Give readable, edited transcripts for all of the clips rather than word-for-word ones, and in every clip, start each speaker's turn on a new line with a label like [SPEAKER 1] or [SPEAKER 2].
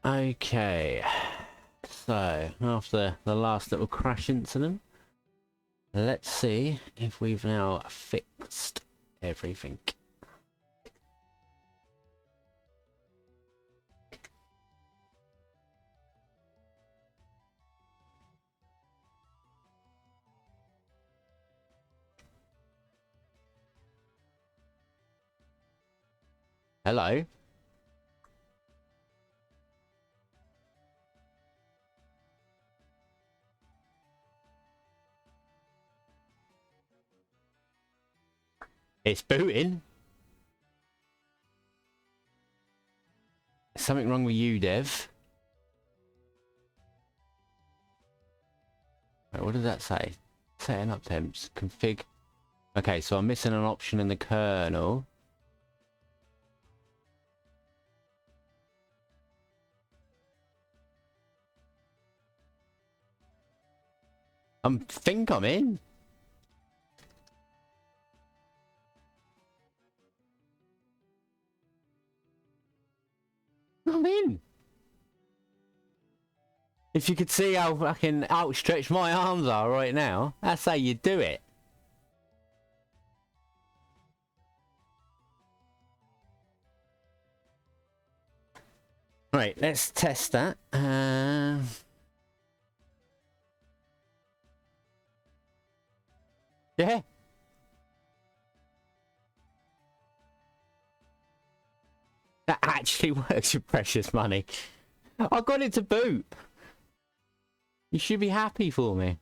[SPEAKER 1] Okay, so after the last little crash incident, let's see if we've now fixed everything. Hello. It's booting. Something wrong with you, Dev? Wait, what did that say? Setting up temps. Config. Okay, so I'm missing an option in the kernel. I think I'm in. I'm in. If you could see how fucking outstretched my arms are right now, that's how you do it. Right, let's test that. Yeah. That actually works, you precious money. I got it to boot. You should be happy for me.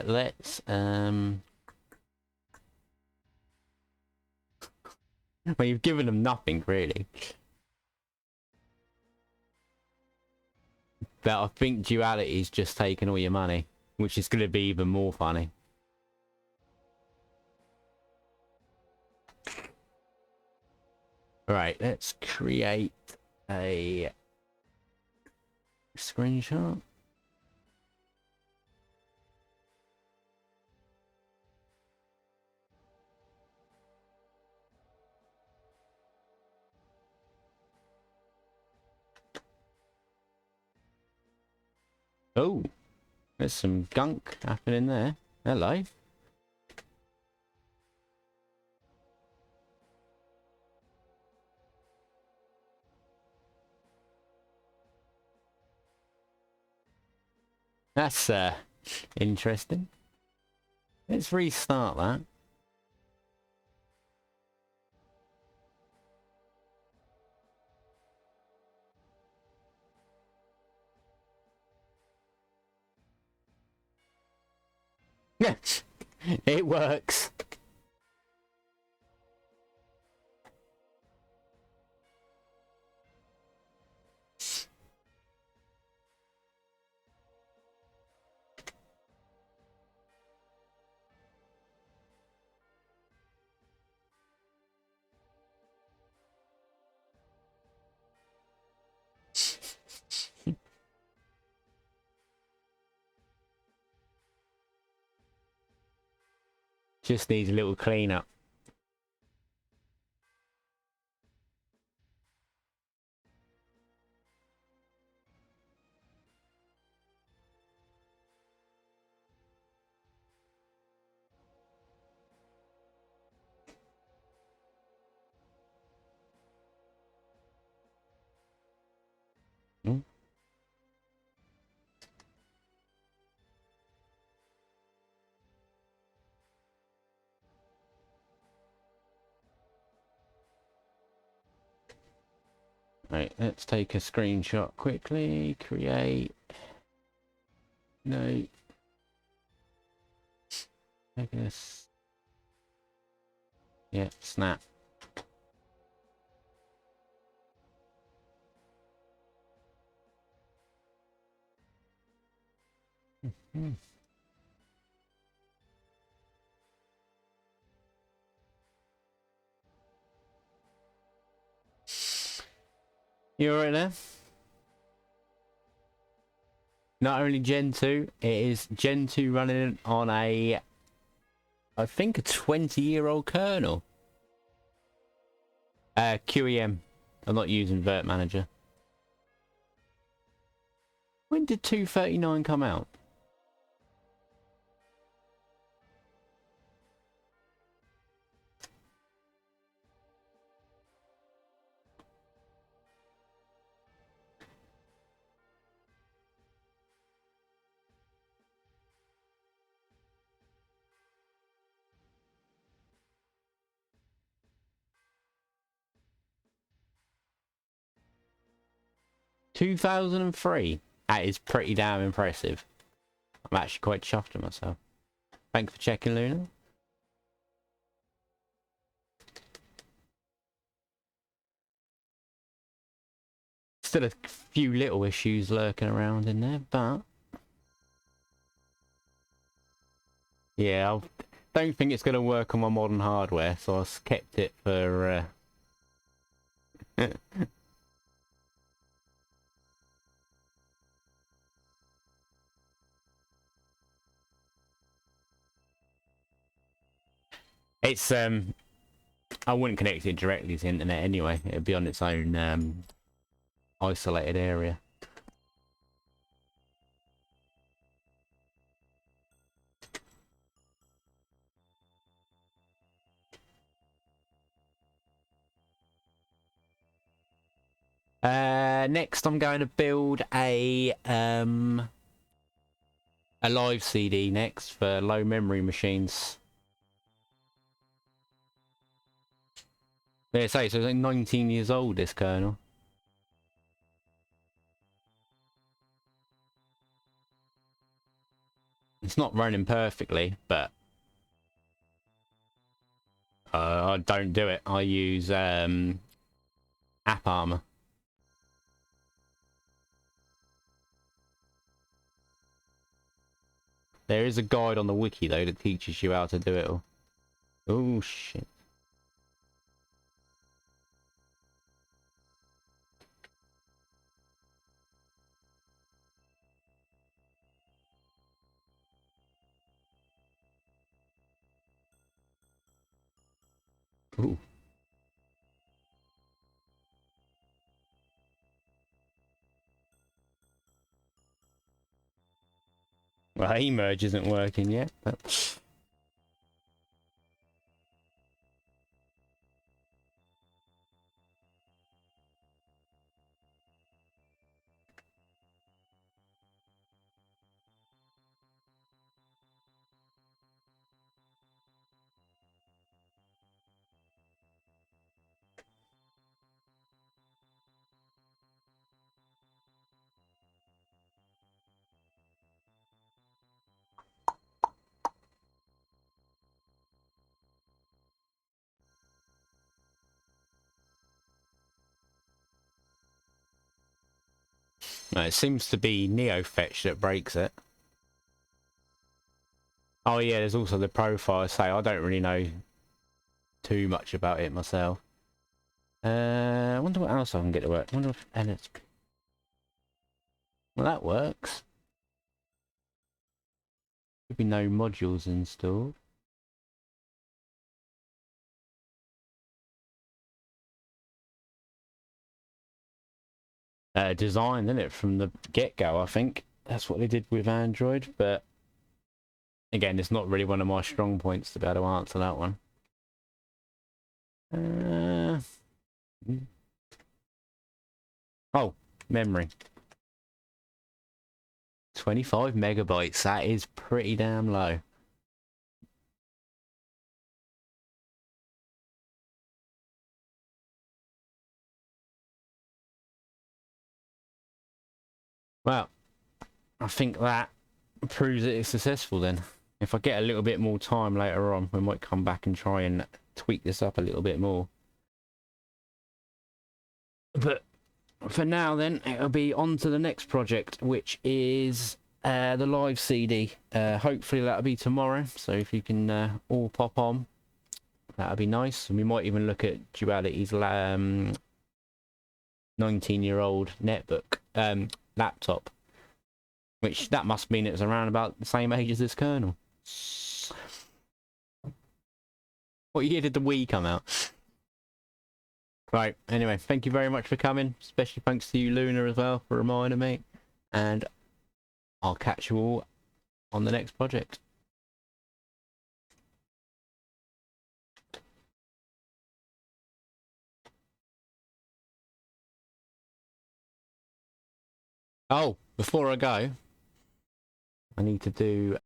[SPEAKER 1] Let's well, you've given them nothing really. But I think duality's just taken all your money, which is going to be even more funny. Right, let's create a screenshot. Oh, there's some gunk happening there. Hello. That's interesting. Let's restart that. Yeah, it works. Just needs a little cleanup. Hmm? Right, let's take a screenshot quickly. Create. No. I guess. Yeah, snap. Hmm. You alright there? Not only Gentoo, it is Gentoo running on a, I think, a 20-year-old kernel. QEM. I'm not using Vert Manager. When did 239 come out? 2003. That is pretty damn impressive. I'm actually quite chuffed with myself. Thanks for checking, Luna. Still a few little issues lurking around in there, but yeah, I don't think it's going to work on my modern hardware, so I kept it for it's I wouldn't connect it directly to the internet anyway. It'd be on its own isolated area. Next I'm going to build a live CD next for low memory machines. Yeah, so it's like 19 years old, this kernel. It's not running perfectly, but I don't do it. I use app armor. There is a guide on the wiki though that teaches you how to do it all. Oh shit. Ooh. Well, emerge isn't working yet, but no, it seems to be NeoFetch that breaks it. Oh yeah, there's also the profile. Say I don't really know too much about it myself. I wonder what else I can get to work. I wonder if edit. Well, that works. Should be no modules installed. Designed, isn't it, from the get-go? I think that's what they did with Android, but again, it's not really one of my strong points to be able to answer that one. Oh, memory. 25 megabytes. That is pretty damn low. Well, I think that proves that it's successful then. If I get a little bit more time later on, we might come back and try and tweak this up a little bit more. But for now then, it'll be on to the next project, which is the live CD. Hopefully that'll be tomorrow, so if you can all pop on, that'll be nice. And we might even look at Duality's 19-year-old netbook, laptop. Which that must mean it's around about the same age as this kernel. What year did the Wii come out? Right, anyway, thank you very much for coming. Especially thanks to you, Luna, as well, for reminding me. And I'll catch you all on the next project. Oh, before I go, I need to do